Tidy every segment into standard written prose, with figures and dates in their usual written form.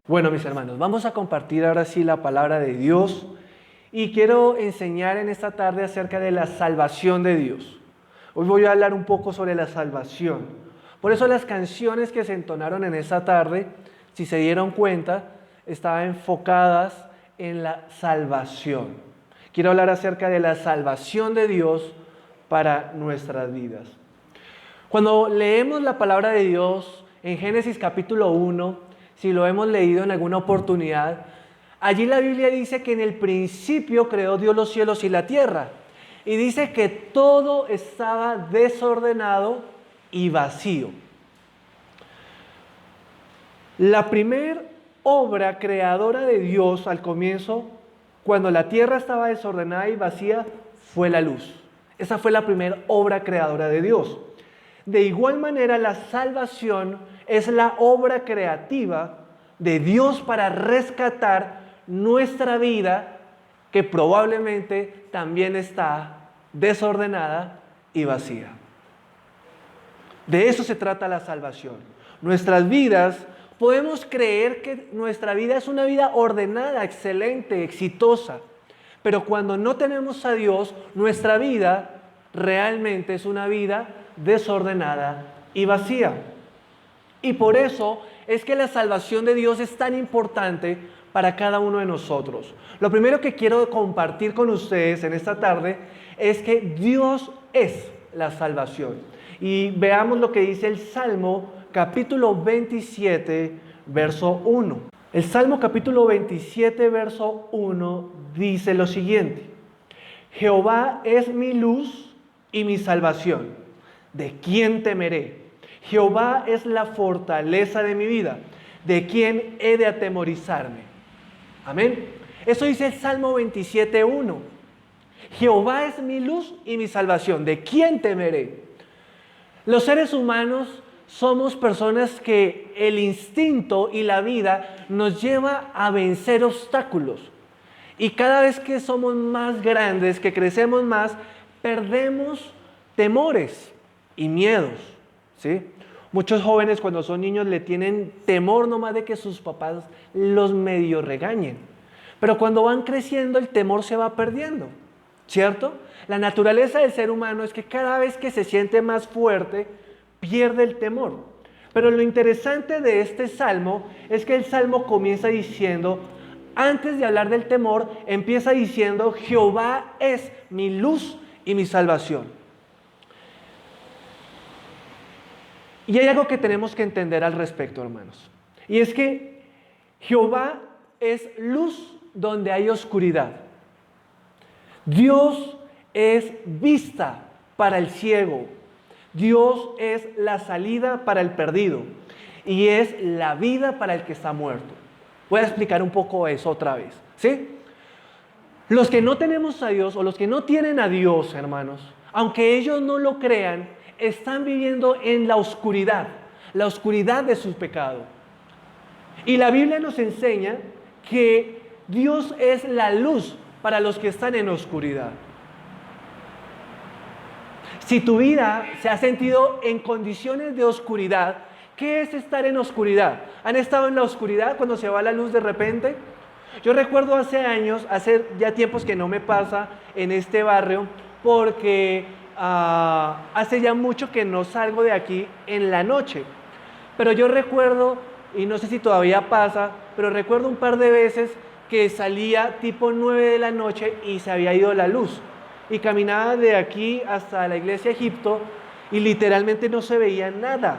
Bueno, mis hermanos, vamos a compartir ahora sí la palabra de Dios y quiero enseñar en esta tarde acerca de la salvación de Dios. Hoy voy a hablar un poco sobre la salvación. Por eso las canciones que se entonaron en esta tarde, si se dieron cuenta, estaban enfocadas en la salvación. Quiero hablar acerca de la salvación de Dios para nuestras vidas. Cuando leemos la palabra de Dios en Génesis capítulo 1, si lo hemos leído en alguna oportunidad, allí la Biblia dice que en el principio creó Dios los cielos y la tierra. Y dice que todo estaba desordenado y vacío. La primera obra creadora de Dios al comienzo, cuando la tierra estaba desordenada y vacía, fue la luz. Esa fue la primera obra creadora de Dios. De igual manera, la salvación es la obra creativa de Dios para rescatar nuestra vida, que probablemente también está desordenada y vacía. De eso se trata la salvación. Nuestras vidas, podemos creer que nuestra vida es una vida ordenada, excelente, exitosa, pero cuando no tenemos a Dios, nuestra vida realmente es una vida desordenada y vacía. Y por eso es que la salvación de Dios es tan importante para cada uno de nosotros. Lo primero que quiero compartir con ustedes en esta tarde es que Dios es la salvación. Y veamos lo que dice el Salmo capítulo 27, verso 1. El Salmo capítulo 27, verso 1 dice lo siguiente: Jehová es mi luz y mi salvación. ¿De quién temeré? Jehová es la fortaleza de mi vida. ¿De quién he de atemorizarme? Amén. Eso dice el Salmo 27:1. Jehová es mi luz y mi salvación. ¿De quién temeré? Los seres humanos somos personas que el instinto y la vida nos lleva a vencer obstáculos. Y cada vez que somos más grandes, que crecemos más, perdemos temores y miedos, ¿sí? Muchos jóvenes cuando son niños le tienen temor nomás de que sus papás los medio regañen. Pero cuando van creciendo el temor se va perdiendo, ¿cierto? La naturaleza del ser humano es que cada vez que se siente más fuerte, pierde el temor. Pero lo interesante de este salmo es que el salmo comienza diciendo, antes de hablar del temor, empieza diciendo, Jehová es mi luz y mi salvación. Y hay algo que tenemos que entender al respecto, hermanos. Y es que Jehová es luz donde hay oscuridad. Dios es vista para el ciego. Dios es la salida para el perdido. Y es la vida para el que está muerto. Voy a explicar un poco eso otra vez, ¿sí? Los que no tenemos a Dios o los que no tienen a Dios, hermanos, aunque ellos no lo crean, están viviendo en la oscuridad de su pecado. Y la Biblia nos enseña que Dios es la luz para los que están en oscuridad. Si tu vida se ha sentido en condiciones de oscuridad, ¿qué es estar en oscuridad? ¿Han estado en la oscuridad cuando se va la luz de repente? Yo recuerdo hace años, hace ya tiempos que no me pasa en este barrio, porque hace ya mucho que no salgo de aquí en la noche. Pero yo recuerdo, y no sé si todavía pasa, pero recuerdo un par de veces que salía tipo 9 de la noche y se había ido la luz. Y caminaba de aquí hasta la iglesia de Egipto y literalmente no se veía nada.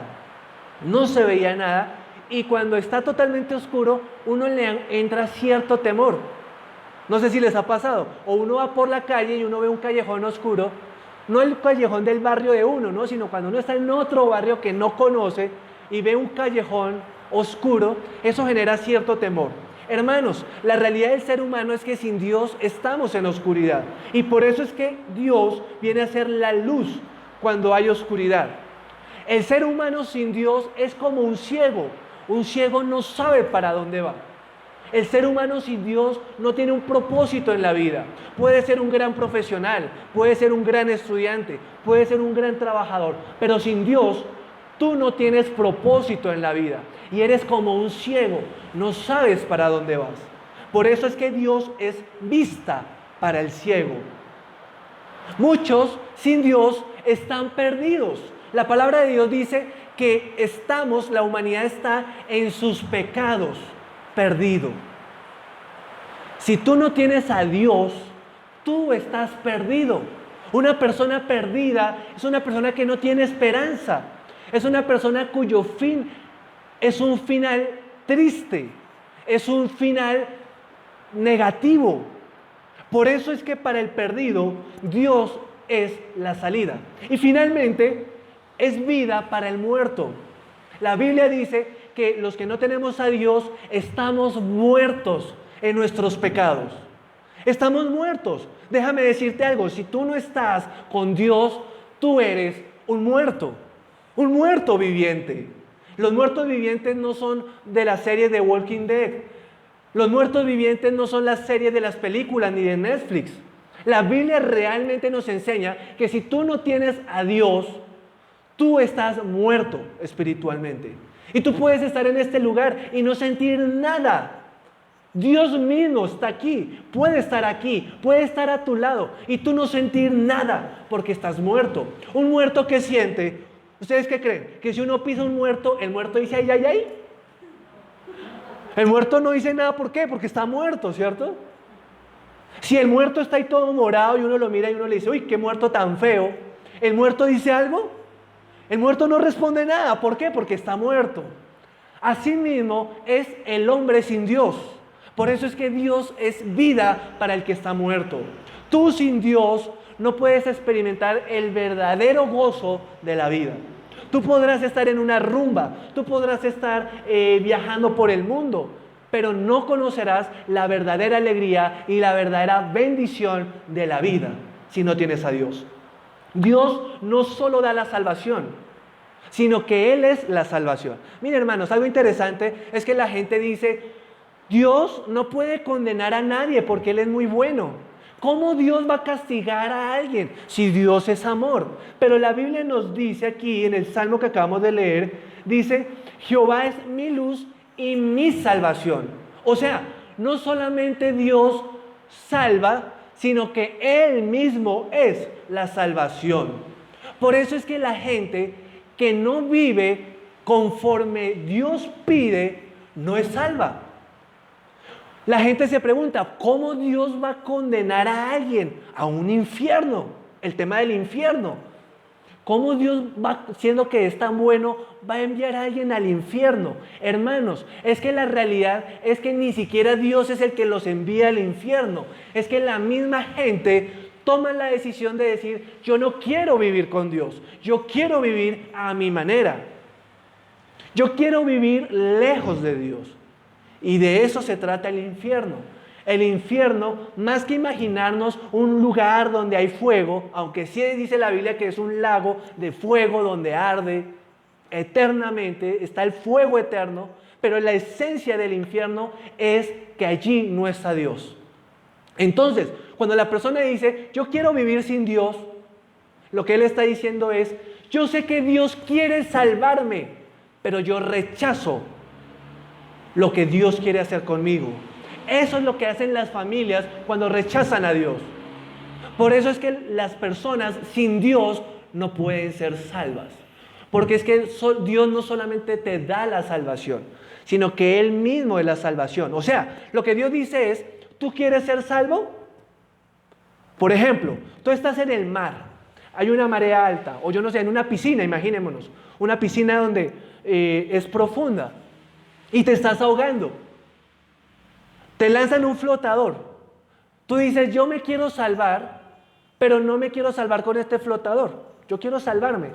No se veía nada. Y cuando está totalmente oscuro, uno le entra cierto temor. No sé si les ha pasado. O uno va por la calle y uno ve un callejón oscuro. No el callejón del barrio de uno, ¿no? Sino cuando uno está en otro barrio que no conoce y ve un callejón oscuro, eso genera cierto temor. Hermanos, la realidad del ser humano es que sin Dios estamos en oscuridad. Y por eso es que Dios viene a ser la luz cuando hay oscuridad. El ser humano sin Dios es como un ciego. Un ciego no sabe para dónde va. El ser humano sin Dios no tiene un propósito en la vida. Puede ser un gran profesional, puede ser un gran estudiante, puede ser un gran trabajador, pero sin Dios Tú no tienes propósito en la vida y eres como un ciego, no sabes para dónde vas. Por eso es que Dios es vista para el ciego. Muchos sin Dios están perdidos. La palabra de Dios dice que la humanidad está en sus pecados, perdido. Si tú no tienes a Dios, tú estás perdido. Una persona perdida es una persona que no tiene esperanza. Es una persona cuyo fin es un final triste, es un final negativo. Por eso es que para el perdido, Dios es la salida. Y finalmente, es vida para el muerto. La Biblia dice que los que no tenemos a Dios estamos muertos en nuestros pecados. Estamos muertos. Déjame decirte algo, si tú no estás con Dios, tú eres un muerto viviente. Los muertos vivientes no son de la serie de Walking Dead. Los muertos vivientes no son las series de las películas ni de Netflix. La Biblia realmente nos enseña que si tú no tienes a Dios, tú estás muerto espiritualmente. Y tú puedes estar en este lugar y no sentir nada. Dios mismo está aquí, puede estar a tu lado y tú no sentir nada porque estás muerto. Un muerto que siente, ¿ustedes qué creen? Que si uno pisa un muerto, el muerto dice ay, ay, ay. El muerto no dice nada, ¿por qué? Porque está muerto, ¿cierto? Si el muerto está ahí todo morado y uno lo mira y uno le dice, uy, qué muerto tan feo, ¿el muerto dice algo? El muerto no responde nada, ¿por qué? Porque está muerto. Asimismo es el hombre sin Dios. Por eso es que Dios es vida para el que está muerto. Tú sin Dios no puedes experimentar el verdadero gozo de la vida. Tú podrás estar en una rumba, tú podrás estar viajando por el mundo, pero no conocerás la verdadera alegría y la verdadera bendición de la vida si no tienes a Dios. Dios no solo da la salvación, sino que Él es la salvación. Miren, hermanos, algo interesante es que la gente dice, Dios no puede condenar a nadie porque Él es muy bueno. ¿Cómo Dios va a castigar a alguien si Dios es amor? Pero la Biblia nos dice aquí, en el Salmo que acabamos de leer, dice, Jehová es mi luz y mi salvación. O sea, no solamente Dios salva, sino que Él mismo es la salvación. Por eso es que la gente que no vive conforme Dios pide, no es salva. La gente se pregunta, ¿cómo Dios va a condenar a alguien a un infierno? El tema del infierno. ¿Cómo Dios va, siendo que es tan bueno, va a enviar a alguien al infierno? Hermanos, es que la realidad es que ni siquiera Dios es el que los envía al infierno. Es que la misma gente toma la decisión de decir, yo no quiero vivir con Dios. Yo quiero vivir a mi manera. Yo quiero vivir lejos de Dios. Y de eso se trata el infierno. El infierno, más que imaginarnos un lugar donde hay fuego, aunque sí dice la Biblia que es un lago de fuego donde arde eternamente, está el fuego eterno, pero la esencia del infierno es que allí no está Dios. Entonces, cuando la persona dice, yo quiero vivir sin Dios, lo que él está diciendo es, yo sé que Dios quiere salvarme, pero yo rechazo lo que Dios quiere hacer conmigo. Eso es lo que hacen las familias cuando rechazan a Dios. Por eso es que las personas sin Dios no pueden ser salvas. Porque es que Dios no solamente te da la salvación, sino que Él mismo es la salvación. O sea, lo que Dios dice es, ¿tú quieres ser salvo? Por ejemplo, tú estás en el mar, hay una marea alta, o yo no sé, en una piscina, imaginémonos, una piscina donde es profunda. Y te estás ahogando. Te lanzan un flotador. Tú dices, yo me quiero salvar, pero no me quiero salvar con este flotador. Yo quiero salvarme.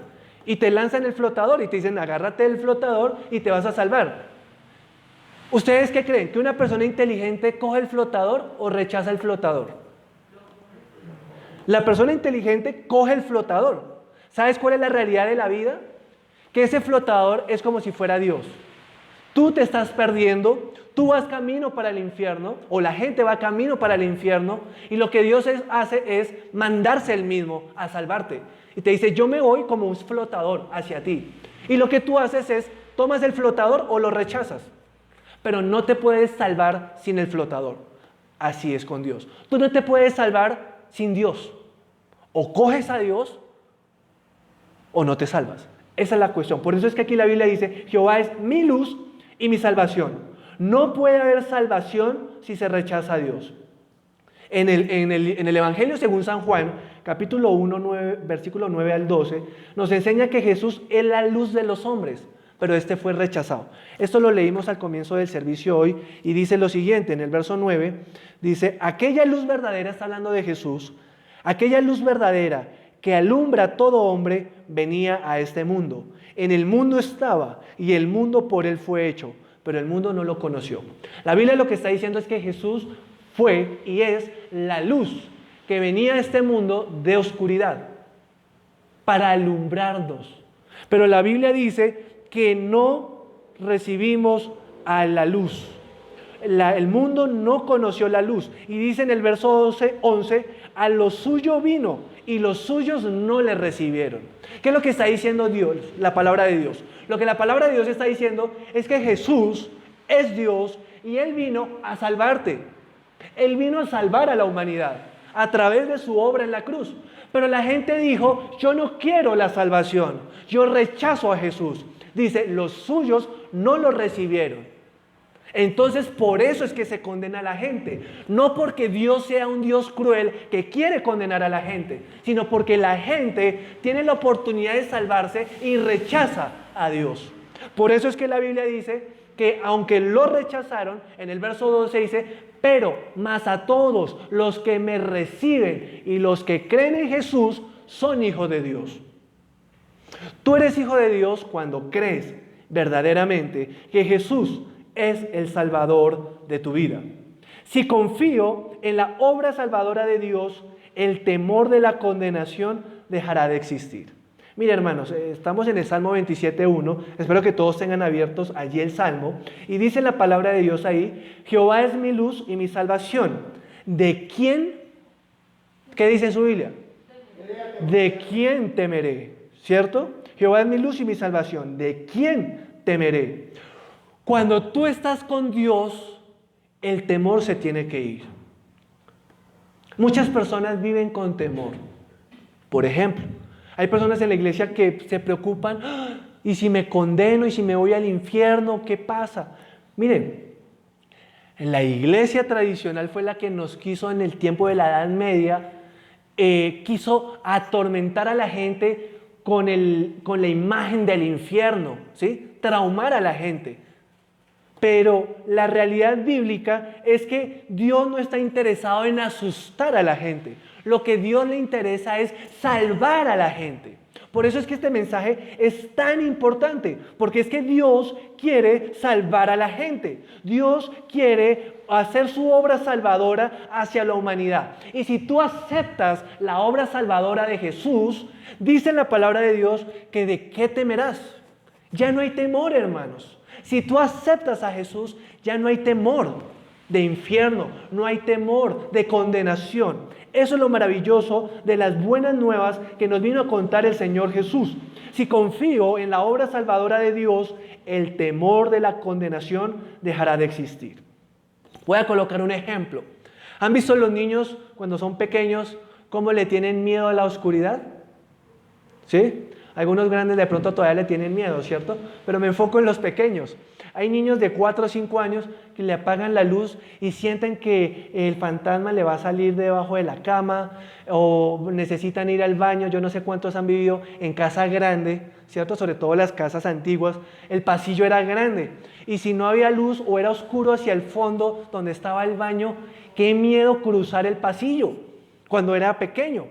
Y te lanzan el flotador y te dicen, agárrate del flotador y te vas a salvar. ¿Ustedes qué creen? ¿Que una persona inteligente coge el flotador o rechaza el flotador? La persona inteligente coge el flotador. ¿Sabes cuál es la realidad de la vida? Que ese flotador es como si fuera Dios. Tú te estás perdiendo, tú vas camino para el infierno, o la gente va camino para el infierno, y lo que Dios hace es mandarse Él mismo a salvarte. Y te dice, yo me voy como un flotador hacia ti. Y lo que tú haces es, tomas el flotador o lo rechazas. Pero no te puedes salvar sin el flotador. Así es con Dios. Tú no te puedes salvar sin Dios. O coges a Dios o no te salvas. Esa es la cuestión. Por eso es que aquí la Biblia dice, Jehová es mi luz y mi salvación. No puede haber salvación si se rechaza a Dios. En el Evangelio según San Juan, capítulo 1, versículo 9 al 12, nos enseña que Jesús es la luz de los hombres, pero este fue rechazado. Esto lo leímos al comienzo del servicio hoy y dice lo siguiente, en el verso 9, dice, aquella luz verdadera, está hablando de Jesús, aquella luz verdadera que alumbra a todo hombre venía a este mundo. En el mundo estaba y el mundo por él fue hecho, pero el mundo no lo conoció. La Biblia lo que está diciendo es que Jesús fue y es la luz que venía a este mundo de oscuridad para alumbrarnos. Pero la Biblia dice que no recibimos a la luz. El mundo no conoció la luz. Y dice en el verso 11, a lo suyo vino y los suyos no le recibieron. ¿Qué es lo que está diciendo Dios, la palabra de Dios? Lo que la palabra de Dios está diciendo es que Jesús es Dios y Él vino a salvarte. Él vino a salvar a la humanidad a través de su obra en la cruz. Pero la gente dijo, yo no quiero la salvación, yo rechazo a Jesús. Dice, los suyos no lo recibieron. Entonces, por eso es que se condena a la gente. No porque Dios sea un Dios cruel que quiere condenar a la gente, sino porque la gente tiene la oportunidad de salvarse y rechaza a Dios. Por eso es que la Biblia dice que aunque lo rechazaron, en el verso 12 dice, pero más a todos los que me reciben y los que creen en Jesús son hijos de Dios. Tú eres hijo de Dios cuando crees verdaderamente que Jesús es el Salvador de tu vida. Si confío en la obra salvadora de Dios, el temor de la condenación dejará de existir. Mira, hermanos, estamos en el Salmo 27.1, espero que todos tengan abiertos allí el Salmo, y dice la palabra de Dios ahí, Jehová es mi luz y mi salvación. ¿De quién? ¿Qué dice en su Biblia? ¿De quién temeré? ¿Cierto? Jehová es mi luz y mi salvación. ¿De quién temeré? Cuando tú estás con Dios, el temor se tiene que ir. Muchas personas viven con temor. Por ejemplo, hay personas en la iglesia que se preocupan, ¿y si me condeno? ¿Y si me voy al infierno? ¿Qué pasa? Miren, en la iglesia tradicional fue la que nos quiso en el tiempo de la Edad Media, quiso atormentar a la gente con la imagen del infierno, ¿sí? Traumar a la gente. Pero la realidad bíblica es que Dios no está interesado en asustar a la gente. Lo que Dios le interesa es salvar a la gente. Por eso es que este mensaje es tan importante, porque es que Dios quiere salvar a la gente. Dios quiere hacer su obra salvadora hacia la humanidad. Y si tú aceptas la obra salvadora de Jesús, dice la palabra de Dios que ¿de qué temerás? Ya no hay temor, hermanos. Si tú aceptas a Jesús, ya no hay temor de infierno, no hay temor de condenación. Eso es lo maravilloso de las buenas nuevas que nos vino a contar el Señor Jesús. Si confío en la obra salvadora de Dios, el temor de la condenación dejará de existir. Voy a colocar un ejemplo. ¿Han visto los niños cuando son pequeños cómo le tienen miedo a la oscuridad? ¿Sí? Algunos grandes de pronto todavía le tienen miedo, ¿cierto? Pero me enfoco en los pequeños. Hay niños de 4 o 5 años que le apagan la luz y sienten que el fantasma le va a salir debajo de la cama o necesitan ir al baño. Yo no sé cuántos han vivido en casa grande, ¿cierto? Sobre todo las casas antiguas. El pasillo era grande y si no había luz o era oscuro hacia el fondo donde estaba el baño, qué miedo cruzar el pasillo cuando era pequeño.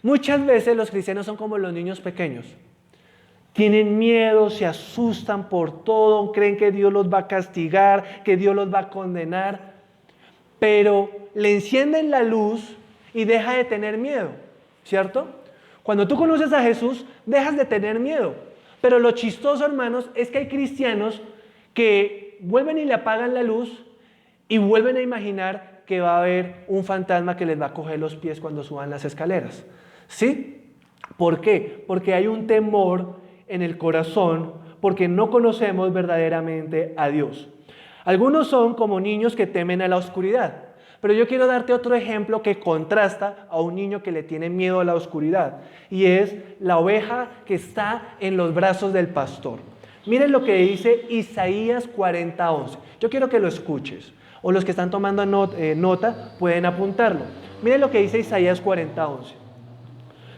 Muchas veces los cristianos son como los niños pequeños. Tienen miedo, se asustan por todo, creen que Dios los va a castigar, que Dios los va a condenar. Pero le encienden la luz y deja de tener miedo, ¿cierto? Cuando tú conoces a Jesús, dejas de tener miedo. Pero lo chistoso, hermanos, es que hay cristianos que vuelven y le apagan la luz y vuelven a imaginar que va a haber un fantasma que les va a coger los pies cuando suban las escaleras. ¿Sí? ¿Por qué? Porque hay un temor en el corazón porque no conocemos verdaderamente a Dios. Algunos son como niños que temen a la oscuridad, pero yo quiero darte otro ejemplo que contrasta a un niño que le tiene miedo a la oscuridad, y es la oveja que está en los brazos del pastor. Miren lo que dice Isaías 40:11. Yo quiero que lo escuches, o los que están tomando nota pueden apuntarlo. Miren lo que dice Isaías 40:11.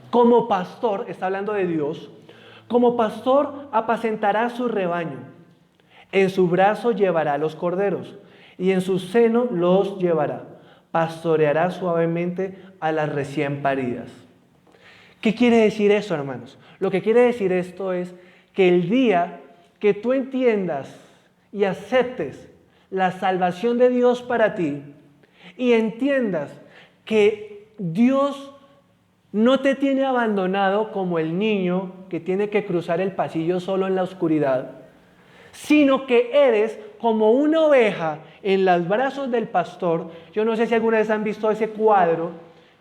Como pastor, está hablando de Dios, como pastor apacentará su rebaño. En su brazo llevará los corderos y en su seno los llevará. Pastoreará suavemente a las recién paridas. ¿Qué quiere decir eso, hermanos? Lo que quiere decir esto es que el día que tú entiendas y aceptes la salvación de Dios para ti y entiendas que Dios no te tiene abandonado como el niño que tiene que cruzar el pasillo solo en la oscuridad, sino que eres como una oveja en los brazos del pastor. Yo no sé si alguna vez han visto ese cuadro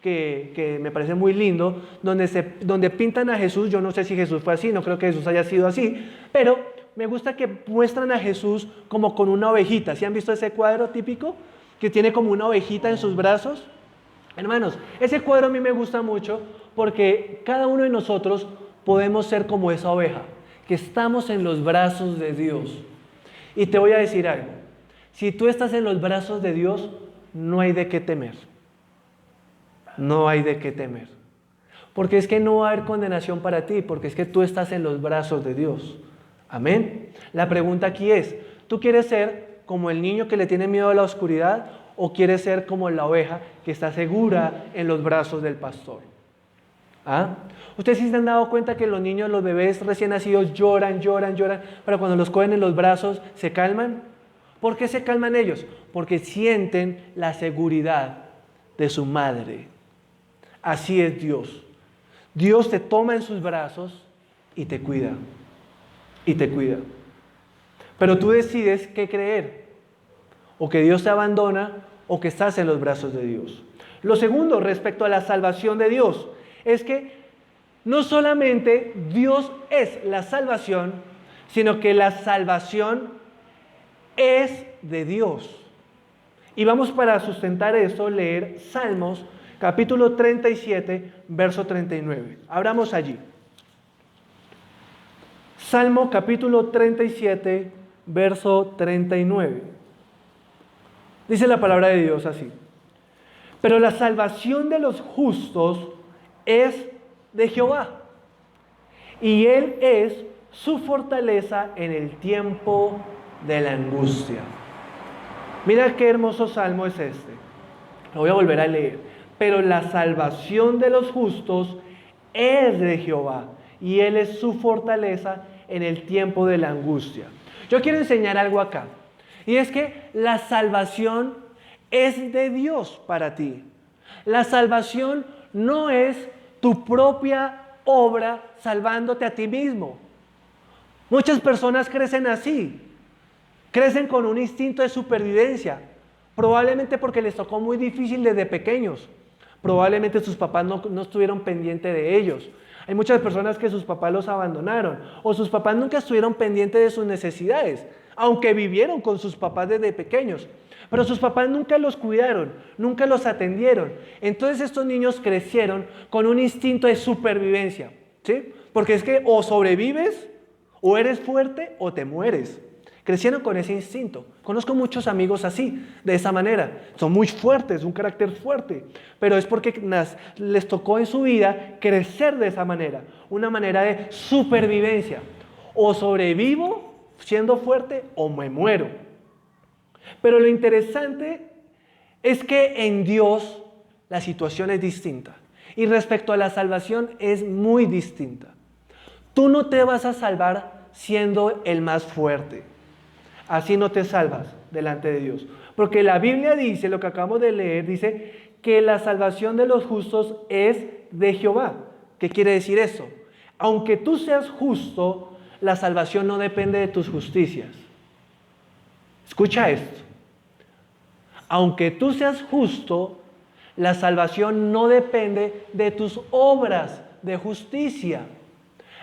que me parece muy lindo, donde pintan a Jesús. Yo no sé si Jesús fue así, no creo que Jesús haya sido así, pero me gusta que muestran a Jesús como con una ovejita. ¿Sí han visto ese cuadro típico? Que tiene como una ovejita en sus brazos. Hermanos, ese cuadro a mí me gusta mucho porque cada uno de nosotros podemos ser como esa oveja, que estamos en los brazos de Dios. Y te voy a decir algo, si tú estás en los brazos de Dios, no hay de qué temer. No hay de qué temer. Porque es que no va a haber condenación para ti, porque es que tú estás en los brazos de Dios. Amén. La pregunta aquí es, ¿tú quieres ser como el niño que le tiene miedo a la oscuridad o quieres ser como la oveja que está segura en los brazos del pastor? ¿Ah? ¿Ustedes sí se han dado cuenta que los niños, los bebés recién nacidos lloran, pero cuando los cogen en los brazos se calman? ¿Por qué se calman ellos? Porque sienten la seguridad de su madre. Así es Dios. Dios te toma en sus brazos y te cuida. Y te cuida. Pero tú decides qué creer. O que Dios te abandona o que estás en los brazos de Dios. Lo segundo respecto a la salvación de Dios es que no solamente Dios es la salvación, sino que la salvación es de Dios. Y vamos, para sustentar esto, leer Salmos capítulo 37, verso 39. Abramos allí. Salmo capítulo 37, verso 39. Dice la palabra de Dios así: pero la salvación de los justos es de Jehová, y Él es su fortaleza en el tiempo de la angustia. Mira qué hermoso salmo es este. Lo voy a volver a leer. Pero la salvación de los justos es de Jehová, y Él es su fortaleza en el tiempo de la angustia. Yo quiero enseñar algo acá, y es que la salvación es de Dios para ti. La salvación no es tu propia obra salvándote a ti mismo. Muchas personas crecen así, crecen con un instinto de supervivencia, probablemente porque les tocó muy difícil desde pequeños. Probablemente sus papás no estuvieron pendientes de ellos. Hay muchas personas que sus papás los abandonaron, o sus papás nunca estuvieron pendientes de sus necesidades, aunque vivieron con sus papás desde pequeños. Pero sus papás nunca los cuidaron, nunca los atendieron. Entonces estos niños crecieron con un instinto de supervivencia, ¿sí? Porque es que o sobrevives, o eres fuerte, o te mueres. Crecieron con ese instinto. Conozco muchos amigos así, de esa manera. Son muy fuertes, un carácter fuerte. Pero es porque les tocó en su vida crecer de esa manera. Una manera de supervivencia. O sobrevivo siendo fuerte, o me muero. Pero lo interesante es que en Dios la situación es distinta. Y respecto a la salvación es muy distinta. Tú no te vas a salvar siendo el más fuerte. Así no te salvas delante de Dios. Porque la Biblia dice, lo que acabamos de leer, dice que la salvación de los justos es de Jehová. ¿Qué quiere decir eso? Aunque tú seas justo, la salvación no depende de tus justicias. Escucha esto. Aunque tú seas justo, la salvación no depende de tus obras de justicia.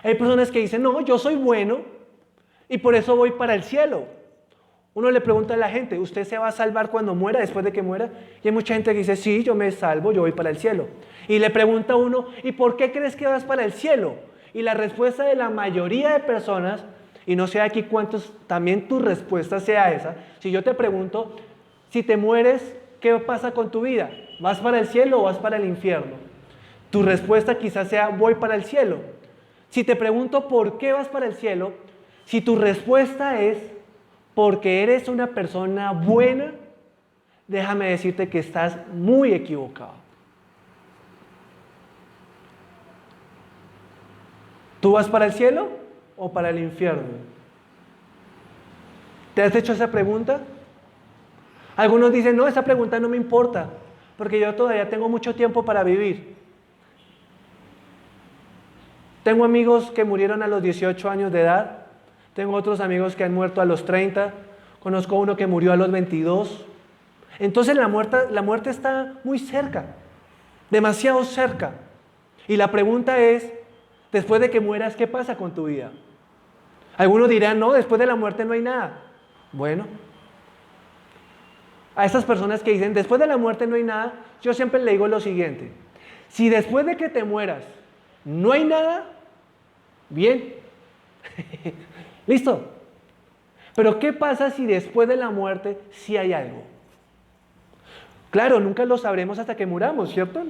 Hay personas que dicen, no, yo soy bueno y por eso voy para el cielo. Uno le pregunta a la gente, ¿usted se va a salvar cuando muera, después de que muera? Y hay mucha gente que dice, sí, yo me salvo, yo voy para el cielo. Y le pregunta a uno, ¿y por qué crees que vas para el cielo? Y la respuesta de la mayoría de personas, y no sé aquí cuántos, también tu respuesta sea esa. Si yo te pregunto, si te mueres, ¿qué pasa con tu vida? ¿Vas para el cielo o vas para el infierno? Tu respuesta quizás sea, voy para el cielo. Si te pregunto, ¿por qué vas para el cielo? Si tu respuesta es, porque eres una persona buena, déjame decirte que estás muy equivocado. ¿Tú vas para el cielo o para el infierno? ¿Te has hecho esa pregunta? Algunos dicen, no, esa pregunta no me importa, porque yo todavía tengo mucho tiempo para vivir. Tengo amigos que murieron a los 18 años de edad, tengo otros amigos que han muerto a los 30, conozco uno que murió a los 22. Entonces la muerte está muy cerca, demasiado cerca. Y la pregunta es, después de que mueras, ¿qué pasa con tu vida? Algunos dirán, no, después de la muerte no hay nada. Bueno, a esas personas que dicen, después de la muerte no hay nada, yo siempre le digo lo siguiente, si después de que te mueras no hay nada, bien, listo. Pero ¿qué pasa si después de la muerte sí hay algo? Claro, nunca lo sabremos hasta que muramos, ¿cierto?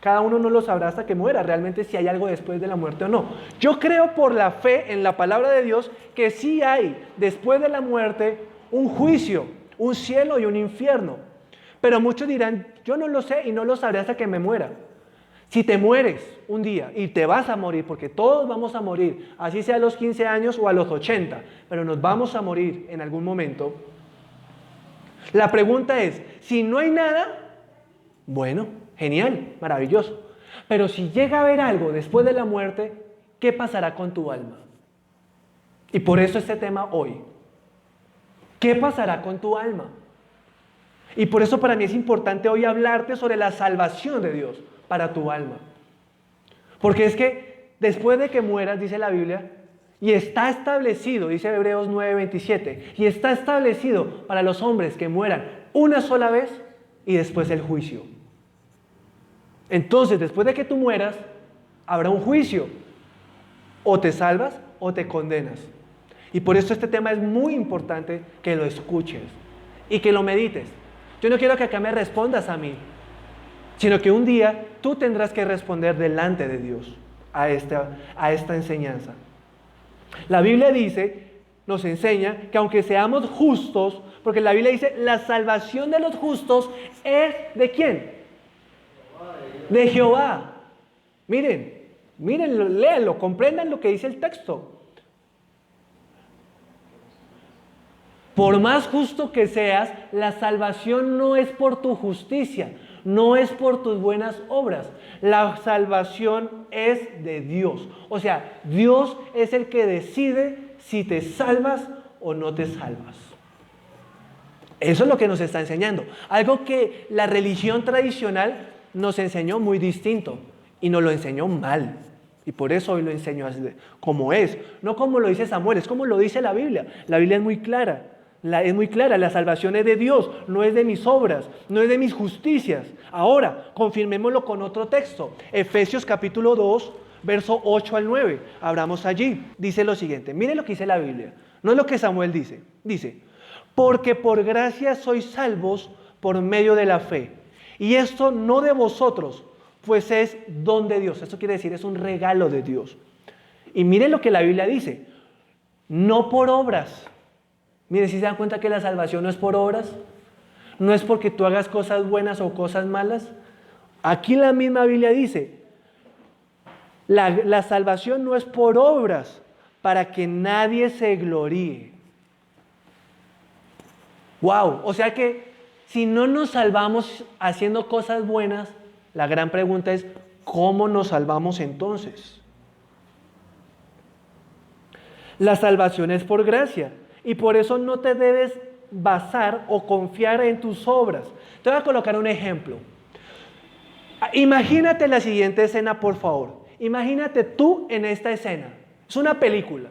Cada uno no lo sabrá hasta que muera, realmente si hay algo después de la muerte o no. Yo creo por la fe en la palabra de Dios que sí hay después de la muerte un juicio, un cielo y un infierno. Pero muchos dirán, yo no lo sé y no lo sabré hasta que me muera. Si te mueres un día y te vas a morir, porque todos vamos a morir, así sea a los 15 años o a los 80, pero nos vamos a morir en algún momento. La pregunta es, si no hay nada, bueno, genial, maravilloso. Pero si llega a haber algo después de la muerte, ¿qué pasará con tu alma? Y por eso este tema hoy. ¿Qué pasará con tu alma? Y por eso para mí es importante hoy hablarte sobre la salvación de Dios para tu alma. Porque es que después de que mueras, dice la Biblia, y está establecido, dice Hebreos 9:27, y está establecido para los hombres que mueran una sola vez y después el juicio. Entonces, después de que tú mueras, habrá un juicio. O te salvas o te condenas. Y por eso este tema es muy importante que lo escuches y que lo medites. Yo no quiero que acá me respondas a mí, sino que un día tú tendrás que responder delante de Dios a esta enseñanza. La Biblia dice, nos enseña que aunque seamos justos, porque la Biblia dice, la salvación de los justos es ¿de quién? De Jehová. Miren, léanlo, comprendan lo que dice el texto. Por más justo que seas, la salvación no es por tu justicia, no es por tus buenas obras. La salvación es de Dios. O sea, Dios es el que decide si te salvas o no te salvas. Eso es lo que nos está enseñando. Algo que la religión tradicional nos enseñó muy distinto y nos lo enseñó mal. Y por eso hoy lo enseño así, como es. No como lo dice Samuel, es como lo dice la Biblia. La Biblia es muy clara. Es muy clara, la salvación es de Dios, no es de mis obras, no es de mis justicias. Ahora, confirmémoslo con otro texto. Efesios capítulo 2, verso 8 al 9. Abramos allí. Dice lo siguiente, mire lo que dice la Biblia. No es lo que Samuel dice. Dice, porque por gracia sois salvos por medio de la fe. Y esto no de vosotros, pues es don de Dios. Esto quiere decir, es un regalo de Dios. Y mire lo que la Biblia dice, no por obras. Mire, si se dan cuenta que la salvación no es por obras, no es porque tú hagas cosas buenas o cosas malas. Aquí la misma Biblia dice, la salvación no es por obras, para que nadie se gloríe. Wow, o sea que si no nos salvamos haciendo cosas buenas, la gran pregunta es, ¿cómo nos salvamos entonces? La salvación es por gracia. Y por eso no te debes basar o confiar en tus obras. Te voy a colocar un ejemplo. Imagínate la siguiente escena, por favor. Imagínate tú en esta escena. Es una película.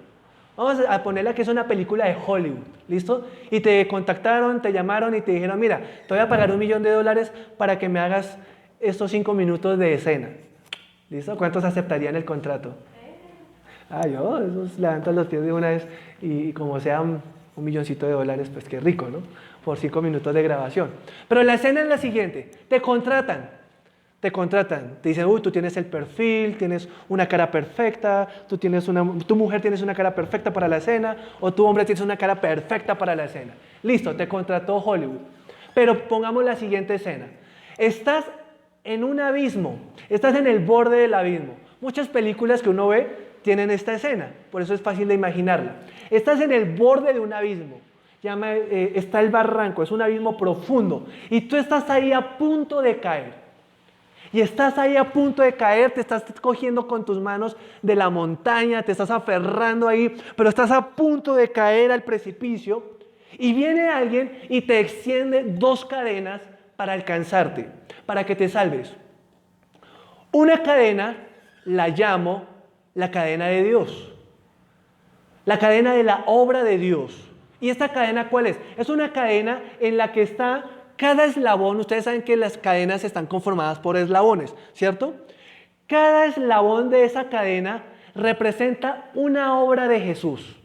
Vamos a ponerla que es una película de Hollywood, ¿listo? Y te contactaron, te llamaron y te dijeron, mira, te voy a pagar $1.000.000 para que me hagas estos 5 minutos de escena. ¿Listo? ¿Cuántos aceptarían el contrato? Yo esos levanto los pies de una vez y como sea $1.000.000, pues qué rico, ¿no? Por 5 minutos de grabación. Pero la escena es la siguiente, te contratan, te dicen, uy, tú tienes el perfil, tienes una cara perfecta, tu mujer tienes una cara perfecta para la escena, o tu hombre tienes una cara perfecta para la escena. Listo, te contrató Hollywood. Pero pongamos la siguiente escena. Estás en un abismo, estás en el borde del abismo. Muchas películas que uno ve tienen esta escena, por eso es fácil de imaginarla. Estás en el borde de un abismo, está el barranco, es un abismo profundo, y tú estás ahí a punto de caer. Y estás ahí a punto de caer, te estás cogiendo con tus manos de la montaña, te estás aferrando ahí, pero estás a punto de caer al precipicio, y viene alguien y te extiende 2 cadenas para alcanzarte, para que te salves. Una cadena la llamo la cadena de Dios, la cadena de la obra de Dios. ¿Y esta cadena cuál es? Es una cadena en la que está cada eslabón. Ustedes saben que las cadenas están conformadas por eslabones, ¿cierto? Cada eslabón de esa cadena representa una obra de Jesús.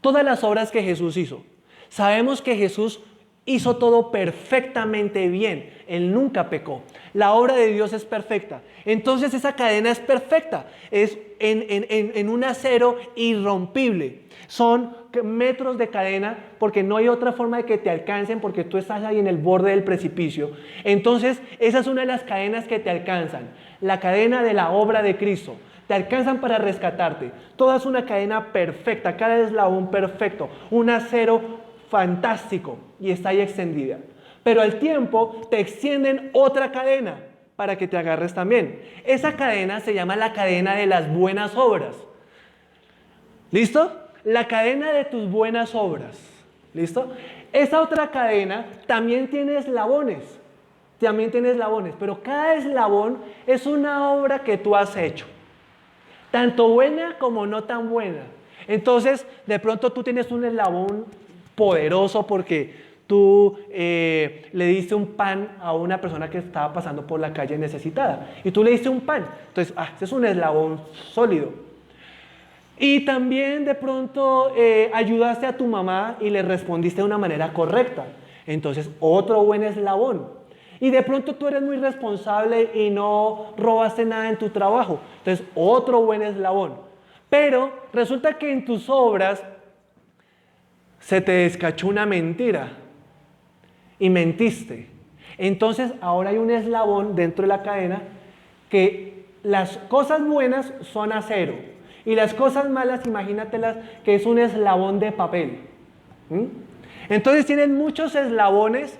Todas las obras que Jesús hizo. Sabemos que Jesús hizo todo perfectamente bien. Él nunca pecó. La obra de Dios es perfecta. Entonces esa cadena es perfecta. Es en un acero irrompible. Son metros de cadena porque no hay otra forma de que te alcancen porque tú estás ahí en el borde del precipicio. Entonces esa es una de las cadenas que te alcanzan. La cadena de la obra de Cristo. Te alcanzan para rescatarte. Toda es una cadena perfecta. Cada eslabón perfecto. Un acero fantástico y está ahí extendida. Pero al tiempo te extienden otra cadena para que te agarres también. Esa cadena se llama la cadena de las buenas obras. ¿Listo? La cadena de tus buenas obras. ¿Listo? Esa otra cadena también tiene eslabones. Pero cada eslabón es una obra que tú has hecho. Tanto buena como no tan buena. Entonces, de pronto tú tienes un eslabón poderoso porque tú le diste un pan a una persona que estaba pasando por la calle necesitada y tú le diste un pan. Entonces, este es un eslabón sólido. Y también de pronto ayudaste a tu mamá y le respondiste de una manera correcta. Entonces, otro buen eslabón. Y de pronto tú eres muy responsable y no robaste nada en tu trabajo. Entonces, otro buen eslabón. Pero resulta que en tus obras se te descachó una mentira y mentiste. Entonces ahora hay un eslabón dentro de la cadena que las cosas buenas son acero y las cosas malas, imagínatelas que es un eslabón de papel. Entonces tienen muchos eslabones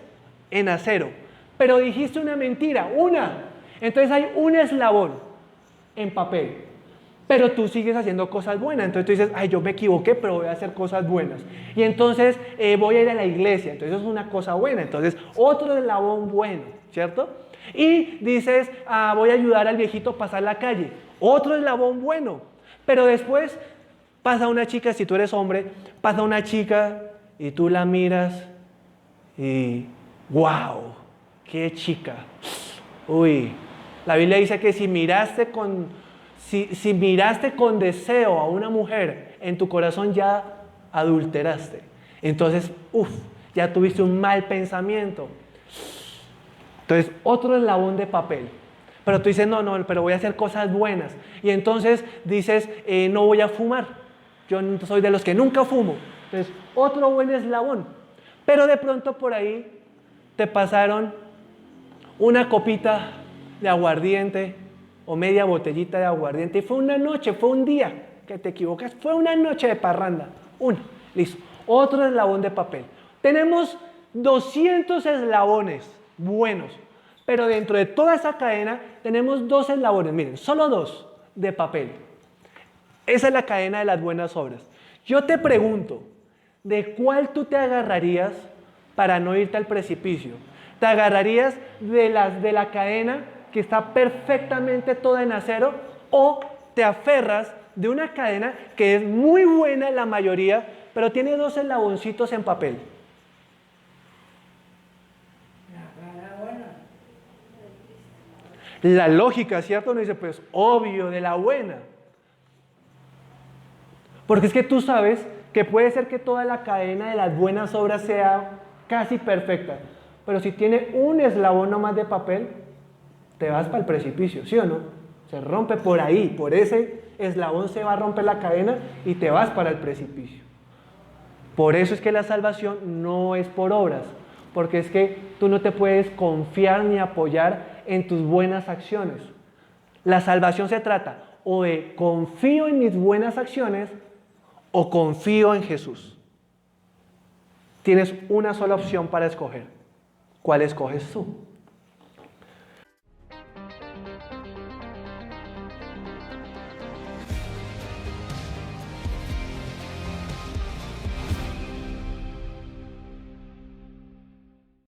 en acero, pero dijiste una mentira, entonces hay un eslabón en papel. Pero tú sigues haciendo cosas buenas. Entonces tú dices, yo me equivoqué, pero voy a hacer cosas buenas. Y entonces voy a ir a la iglesia. Entonces eso es una cosa buena. Entonces otro eslabón bueno, ¿cierto? Y dices, voy a ayudar al viejito a pasar la calle. Otro eslabón bueno. Pero después pasa una chica, si tú eres hombre, pasa una chica y tú la miras y ¡wow! ¡Qué chica! Uy, la Biblia dice que si miraste con deseo a una mujer, en tu corazón ya adulteraste. Entonces, ya tuviste un mal pensamiento. Entonces, otro eslabón de papel. Pero tú dices, no, pero voy a hacer cosas buenas. Y entonces dices, no voy a fumar. Yo soy de los que nunca fumo. Entonces, otro buen eslabón. Pero de pronto por ahí te pasaron una copita de aguardiente o media botellita de aguardiente. Y fue una noche, fue un día que te equivocas. Fue una noche de parranda. Listo. Otro eslabón de papel. Tenemos 200 eslabones buenos. Pero dentro de toda esa cadena tenemos 2 eslabones. Miren, solo 2 de papel. Esa es la cadena de las buenas obras. Yo te pregunto, ¿de cuál tú te agarrarías para no irte al precipicio? ¿Te agarrarías de la cadena que está perfectamente toda en acero o te aferras de una cadena que es muy buena la mayoría, pero tiene dos eslaboncitos en papel. La lógica, ¿cierto? Uno dice, pues obvio, de la buena. Porque es que tú sabes que puede ser que toda la cadena de las buenas obras sea casi perfecta, pero si tiene un eslabón nomás de papel, te vas para el precipicio, ¿sí o no? Se rompe por ahí, por ese eslabón se va a romper la cadena y te vas para el precipicio. Por eso es que la salvación no es por obras, porque es que tú no te puedes confiar ni apoyar en tus buenas acciones. La salvación se trata o de confío en mis buenas acciones o confío en Jesús. Tienes una sola opción para escoger. ¿Cuál escoges tú?